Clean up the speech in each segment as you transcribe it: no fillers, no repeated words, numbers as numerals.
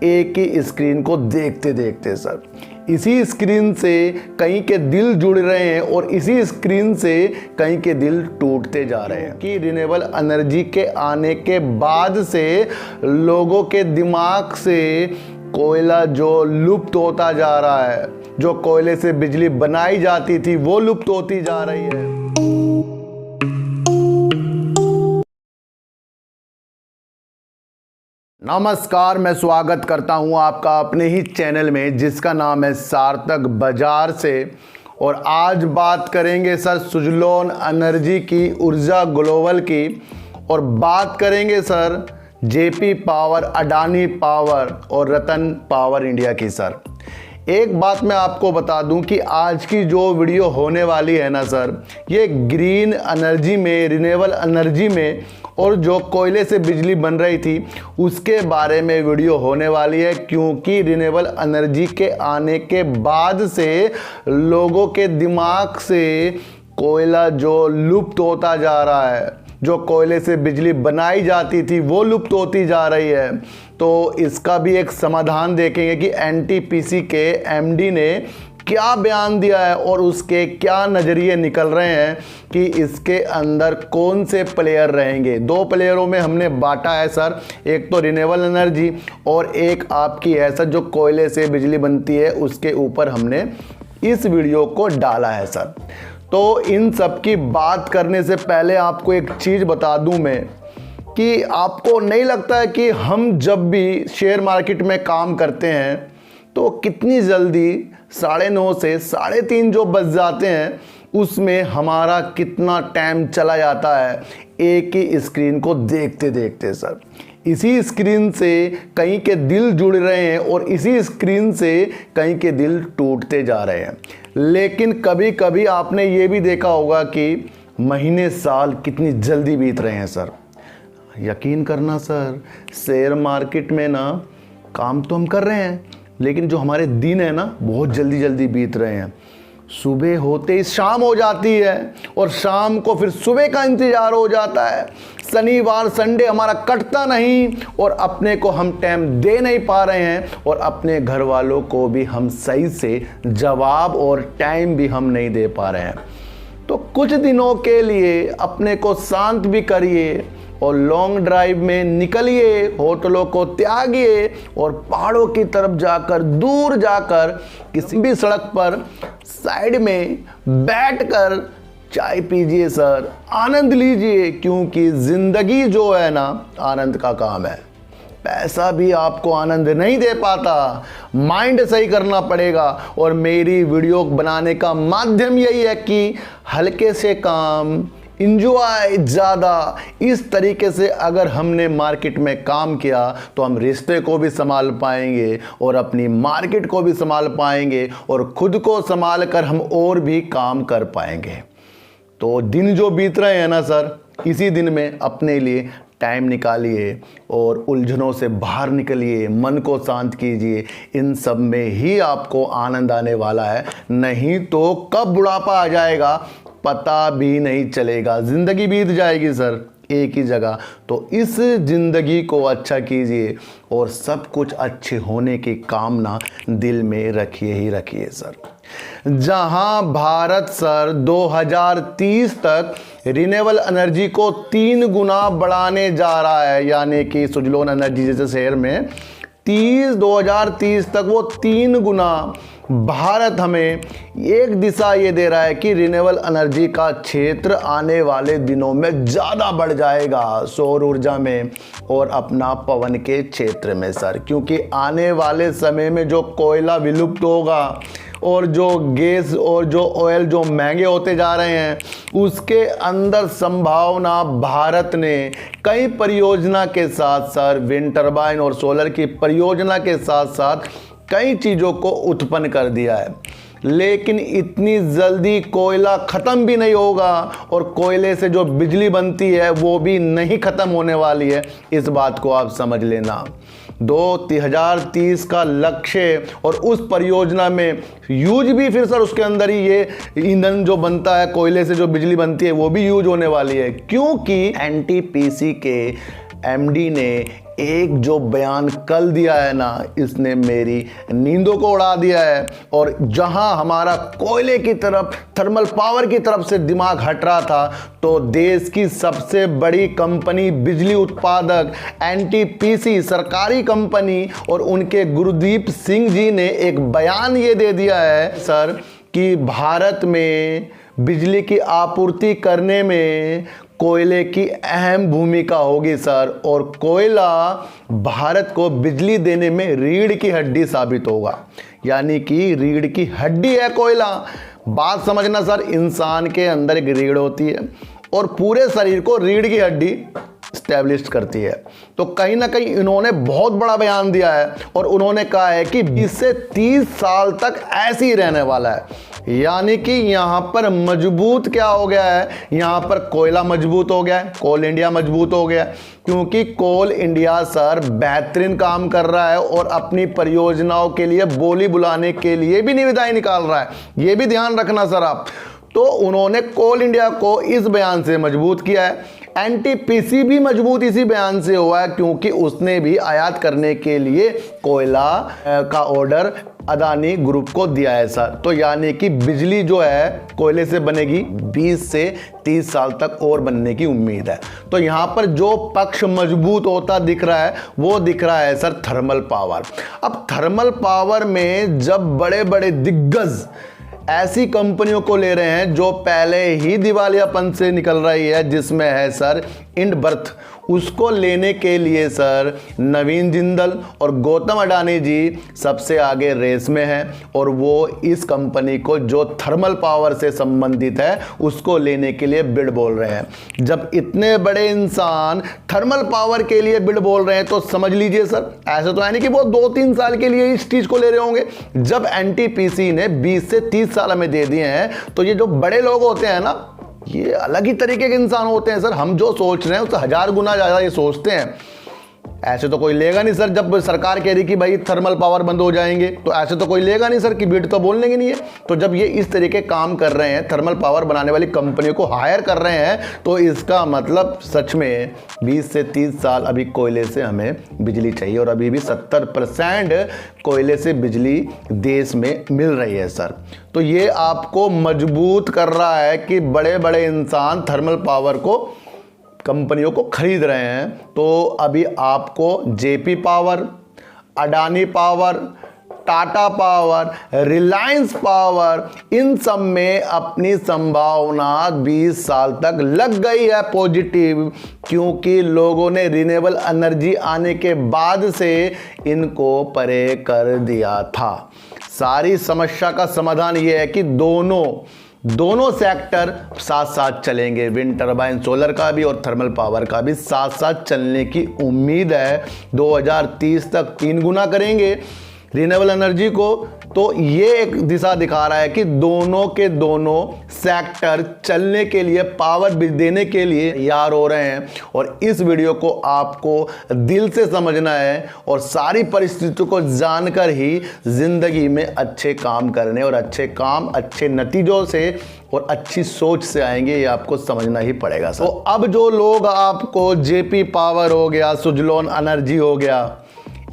एक ही स्क्रीन को देखते देखते सर, इसी स्क्रीन से कहीं के दिल जुड़ रहे हैं और इसी स्क्रीन से कहीं के दिल टूटते जा रहे हैं कि रिन्यूएबल एनर्जी के आने के बाद से लोगों के दिमाग से कोयला जो लुप्त होता जा रहा है, जो कोयले से बिजली बनाई जाती थी वो लुप्त होती जा रही है। नमस्कार, मैं स्वागत करता हूं आपका अपने ही चैनल में जिसका नाम है सार्थक बाजार से। और आज बात करेंगे सर सुजलोन एनर्जी की, ऊर्जा ग्लोबल की, और बात करेंगे sir JP power, Adani power और रतन पावर इंडिया की। सर एक बात मैं आपको बता दूं कि आज की जो वीडियो होने वाली है ना सर, ये ग्रीन एनर्जी में, रिन्यूएबल एनर्जी में और जो कोयले से बिजली बन रही थी उसके बारे में वीडियो होने वाली है। क्योंकि रिन्यूएबल एनर्जी के आने के बाद से लोगों के दिमाग से कोयला जो लुप्त होता जा रहा है, जो कोयले से बिजली बनाई जाती थी वो लुप्त होती जा रही है। तो इसका भी एक समाधान देखेंगे कि एनटीपीसी के एमडी ने क्या बयान दिया है और उसके क्या नज़रिए निकल रहे हैं कि इसके अंदर कौन से प्लेयर रहेंगे। दो प्लेयरों में हमने बांटा है सर, एक तो रिन्यूएबल एनर्जी और एक आपकी ऐसा जो कोयले से बिजली बनती है, उसके ऊपर हमने इस वीडियो को डाला है सर। तो इन सब की बात करने से पहले आपको एक चीज़ बता दूं मैं कि आपको नहीं लगता है कि हम जब भी शेयर मार्केट में काम करते हैं तो कितनी जल्दी 9:30 से 3:30 जो बज जाते हैं उसमें हमारा कितना टाइम चला जाता है एक ही स्क्रीन को देखते देखते सर। इसी स्क्रीन से कहीं के दिल जुड़ रहे हैं और इसी स्क्रीन से कहीं के दिल टूटते जा रहे हैं। लेकिन कभी कभी आपने ये भी देखा होगा कि महीने साल कितनी जल्दी बीत रहे हैं सर। यकीन करना सर, शेयर मार्केट में ना काम तो हम कर रहे हैं लेकिन जो हमारे दिन है ना बहुत जल्दी जल्दी बीत रहे हैं। सुबह होते ही शाम हो जाती है और शाम को फिर सुबह का इंतज़ार हो जाता है। शनिवार संडे हमारा कटता नहीं और अपने को हम टाइम दे नहीं पा रहे हैं और अपने घर वालों को भी हम सही से जवाब और टाइम भी हम नहीं दे पा रहे हैं। तो कुछ दिनों के लिए अपने को शांत भी करिए और लॉन्ग ड्राइव में निकलिए, होटलों को त्यागिए और पहाड़ों की तरफ जाकर, दूर जाकर किसी भी सड़क पर साइड में बैठकर चाय पीजिए सर, आनंद लीजिए। क्योंकि ज़िंदगी जो है ना आनंद का काम है। पैसा भी आपको आनंद नहीं दे पाता, माइंड सही करना पड़ेगा। और मेरी वीडियो बनाने का माध्यम यही है कि हल्के से काम, इंजॉय ज़्यादा, इस तरीके से अगर हमने मार्केट में काम किया तो हम रिश्ते को भी संभाल पाएंगे और अपनी मार्केट को भी संभाल पाएंगे और खुद को संभाल कर हम और भी काम कर पाएंगे। तो दिन जो बीत रहे हैं ना सर, इसी दिन में अपने लिए टाइम निकालिए और उलझनों से बाहर निकलिए, मन को शांत कीजिए। इन सब में ही आपको आनंद आने वाला है, नहीं तो कब बुढ़ापा आ जाएगा पता भी नहीं चलेगा, ज़िंदगी बीत जाएगी सर एक ही जगह। तो इस ज़िंदगी को अच्छा कीजिए और सब कुछ अच्छे होने की कामना दिल में रखिए ही रखिए सर। जहां भारत सर 2030 तक रिन्यूएबल एनर्जी को 3 गुना बढ़ाने जा रहा है, यानी कि सुजलोन एनर्जी जैसे शहर में 2030 तक वो 3 गुना भारत हमें एक दिशा ये दे रहा है कि रिन्यूएबल एनर्जी का क्षेत्र आने वाले दिनों में ज़्यादा बढ़ जाएगा, सौर ऊर्जा में और अपना पवन के क्षेत्र में सर। क्योंकि आने वाले समय में जो कोयला विलुप्त होगा और जो गैस और जो ऑयल जो महंगे होते जा रहे हैं, उसके अंदर संभावना भारत ने कई परियोजना के साथ सर, विंड टर्बाइन और सोलर की परियोजना के साथ साथ कई चीज़ों को उत्पन्न कर दिया है। लेकिन इतनी जल्दी कोयला ख़त्म भी नहीं होगा और कोयले से जो बिजली बनती है वो भी नहीं ख़त्म होने वाली है, इस बात को आप समझ लेना। 2030 का लक्ष्य और उस परियोजना में यूज भी फिर सर उसके अंदर ही ये ईंधन जो बनता है, कोयले से जो बिजली बनती है वो भी यूज होने वाली है। क्योंकि एनटीपीसी के एमडी ने एक जो बयान कल दिया है ना, इसने मेरी नींदों को उड़ा दिया है। और जहां हमारा कोयले की तरफ, थर्मल पावर की तरफ से दिमाग हट रहा था, तो देश की सबसे बड़ी कंपनी, बिजली उत्पादक एनटीपीसी सरकारी कंपनी और उनके गुरदीप सिंह जी ने एक बयान ये दे दिया है सर कि भारत में बिजली की आपूर्ति करने में कोयले की अहम भूमिका होगी सर, और कोयला भारत को बिजली देने में रीढ़ की हड्डी साबित होगा। यानी कि रीढ़ की हड्डी है कोयला। बात समझना सर, इंसान के अंदर एक रीढ़ होती है और पूरे शरीर को रीढ़ की हड्डी स्टैब्लिश करती है। तो कहीं ना कहीं इन्होंने बहुत बड़ा बयान दिया है और उन्होंने कहा है कि 20 से 30 साल तक ऐसे ही रहने वाला है। यानी कि यहाँ पर मजबूत क्या हो गया है, यहाँ पर कोयला मजबूत हो गया है, कोल इंडिया मजबूत हो गया है, क्योंकि कोल इंडिया सर बेहतरीन काम कर रहा है और अपनी परियोजनाओं के लिए बोली बुलाने के लिए भी निविदाएं निकाल रहा है। ये भी ध्यान रखना सर आप। तो उन्होंने कोल इंडिया को इस बयान से मजबूत किया है। एनटीपीसी भी मजबूत इसी बयान से हुआ है, क्योंकि उसने भी आयात करने के लिए कोयला का ऑर्डर अदानी ग्रुप को दिया है सर। तो यानी कि बिजली जो है कोयले से बनेगी, 20 से 30 साल तक और बनने की उम्मीद है। तो यहाँ पर जो पक्ष मजबूत होता दिख रहा है वो दिख रहा है सर थर्मल पावर। अब थर्मल पावर में जब बड़े बड़े दिग्गज ऐसी कंपनियों को ले रहे हैं जो पहले ही दिवालियापन से निकल रही है, जिसमें है सर इंडबर्थ, उसको लेने के लिए सर नवीन जिंदल और गौतम अडानी जी सबसे आगे रेस में हैं और वो इस कंपनी को जो थर्मल पावर से संबंधित है उसको लेने के लिए बिड बोल रहे हैं। जब इतने बड़े इंसान थर्मल पावर के लिए बिड बोल रहे हैं तो समझ लीजिए सर, ऐसे तो है नहीं कि वो 2-3 साल के लिए इस चीज को ले रहे होंगे। जब एनटीपीसी ने 20 से 30 साल में दे दिए हैं, तो ये जो बड़े लोग होते हैं ना, ये अलग ही तरीके के इंसान होते हैं सर। हम जो सोच रहे हैं उससे 1000 गुना ज़्यादा ये सोचते हैं। ऐसे तो कोई लेगा नहीं सर, जब सरकार कह रही कि भाई थर्मल पावर बंद हो जाएंगे, तो ऐसे तो कोई लेगा नहीं सर कि बिड तो बोलने की नहीं है। तो जब ये इस तरीके काम कर रहे हैं, थर्मल पावर बनाने वाली कंपनियों को हायर कर रहे हैं, तो इसका मतलब सच में 20 से 30 साल अभी कोयले से हमें बिजली चाहिए और अभी भी 70% कोयले से बिजली देश में मिल रही है सर। तो ये आपको मजबूत कर रहा है कि बड़े बड़े इंसान थर्मल पावर को, कंपनियों को खरीद रहे हैं। तो अभी आपको JP power, Adani power, Tata power, Reliance power, इन सब में अपनी संभावना 20 साल तक लग गई है पॉजिटिव, क्योंकि लोगों ने रिन्यूएबल एनर्जी आने के बाद से इनको परे कर दिया था। सारी समस्या का समाधान ये है कि दोनों सेक्टर साथ साथ चलेंगे। विंड टरबाइन सोलर का भी और थर्मल पावर का भी साथ साथ चलने की उम्मीद है। 2030 तक 3 गुना करेंगे रिन्यूएबल एनर्जी को। तो ये एक दिशा दिखा रहा है कि दोनों के दोनों सेक्टर चलने के लिए, पावर देने के लिए तैयार हो रहे हैं। और इस वीडियो को आपको दिल से समझना है और सारी परिस्थितियों को जानकर ही जिंदगी में अच्छे काम करने और अच्छे काम अच्छे नतीजों से और अच्छी सोच से आएंगे, ये आपको समझना ही पड़ेगा सर। तो अब जो लोग आपको जेपी पावर हो गया, सुजलोन एनर्जी हो गया,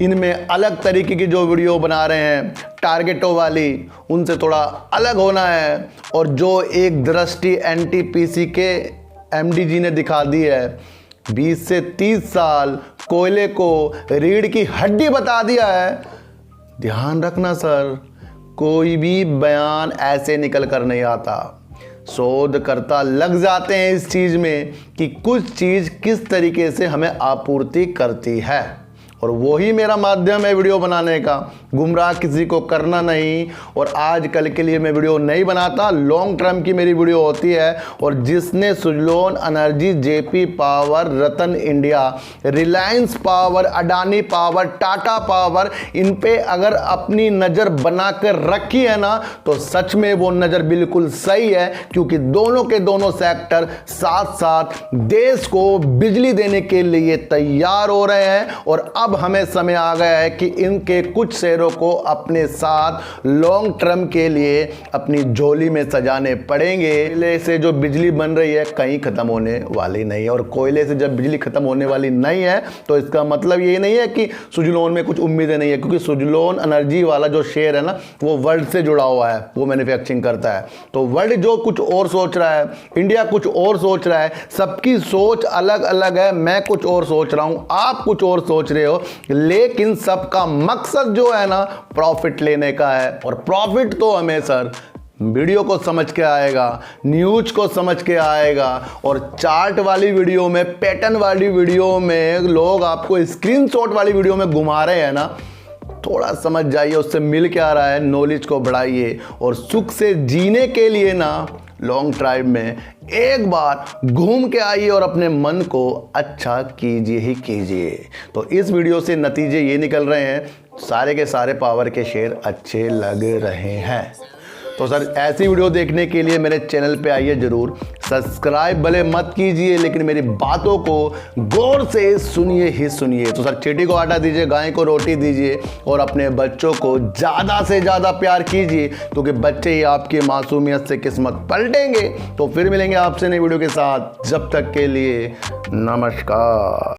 इनमें अलग तरीके की जो वीडियो बना रहे हैं टारगेटों वाली, उनसे थोड़ा अलग होना है। और जो एक दृष्टि एनटीपीसी के एमडी जी ने दिखा दी है, 20 से 30 साल कोयले को रीढ़ की हड्डी बता दिया है। ध्यान रखना सर, कोई भी बयान ऐसे निकल कर नहीं आता। शोधकर्ता लग जाते हैं इस चीज में कि कुछ चीज किस तरीके से हमें आपूर्ति करती है, और वही मेरा माध्यम है वीडियो बनाने का। गुमराह किसी को करना नहीं। और आजकल के लिए मैं वीडियो नहीं बनाता, लॉन्ग टर्म की मेरी वीडियो होती है। और जिसने Suzlon energy, JP power, Ratan India, Reliance power, Adani power, Tata power, इन पे अगर अपनी नज़र बना कर रखी है ना, तो सच में वो नज़र बिल्कुल सही है, क्योंकि दोनों के दोनों सेक्टर साथ साथ देश को बिजली देने के लिए तैयार हो रहे हैं। और अब अब हमें समय आ गया है कि इनके कुछ शेयरों को अपने साथ लॉन्ग टर्म के लिए अपनी झोली में सजाने पड़ेंगे। कोयले से जो बिजली बन रही है कहीं ख़त्म होने वाली नहीं है, और कोयले से जब बिजली ख़त्म होने वाली नहीं है तो इसका मतलब ये नहीं है कि सुजलोन में कुछ उम्मीदें नहीं है, क्योंकि सुजलोन एनर्जी वाला जो शेयर है ना वो वर्ल्ड से जुड़ा हुआ है, वो मैन्युफैक्चरिंग करता है। तो वर्ल्ड जो कुछ और सोच रहा है, इंडिया कुछ और सोच रहा है, सबकी सोच अलग अलग है। मैं कुछ और सोच रहा हूं, आप कुछ और सोच रहे हो, लेकिन सबका मकसद जो है ना प्रॉफिट लेने का है। और प्रॉफिट तो हमें सर वीडियो को समझ के आएगा, न्यूज को समझ के आएगा, और चार्ट वाली वीडियो में, पैटर्न वाली वीडियो में लोग आपको स्क्रीनशॉट वाली वीडियो में घुमा रहे हैं ना, थोड़ा समझ जाइए उससे मिल क्या रहा है, नॉलेज को बढ़ाइए और सुख से जीने के लिए ना लॉन्ग ड्राइव में एक बार घूम के आइए और अपने मन को अच्छा कीजिए ही कीजिए। तो इस वीडियो से नतीजे ये निकल रहे हैं, सारे के सारे पावर के शेयर अच्छे लग रहे हैं। तो सर ऐसी वीडियो देखने के लिए मेरे चैनल पे आइए ज़रूर, सब्सक्राइब भले मत कीजिए लेकिन मेरी बातों को गौर से सुनिए ही सुनिए। तो सर चींटी को आटा दीजिए, गाय को रोटी दीजिए और अपने बच्चों को ज़्यादा से ज़्यादा प्यार कीजिए, क्योंकि बच्चे ही आपकी मासूमियत से किस्मत पलटेंगे। तो फिर मिलेंगे आपसे नई वीडियो के साथ, जब तक के लिए नमस्कार।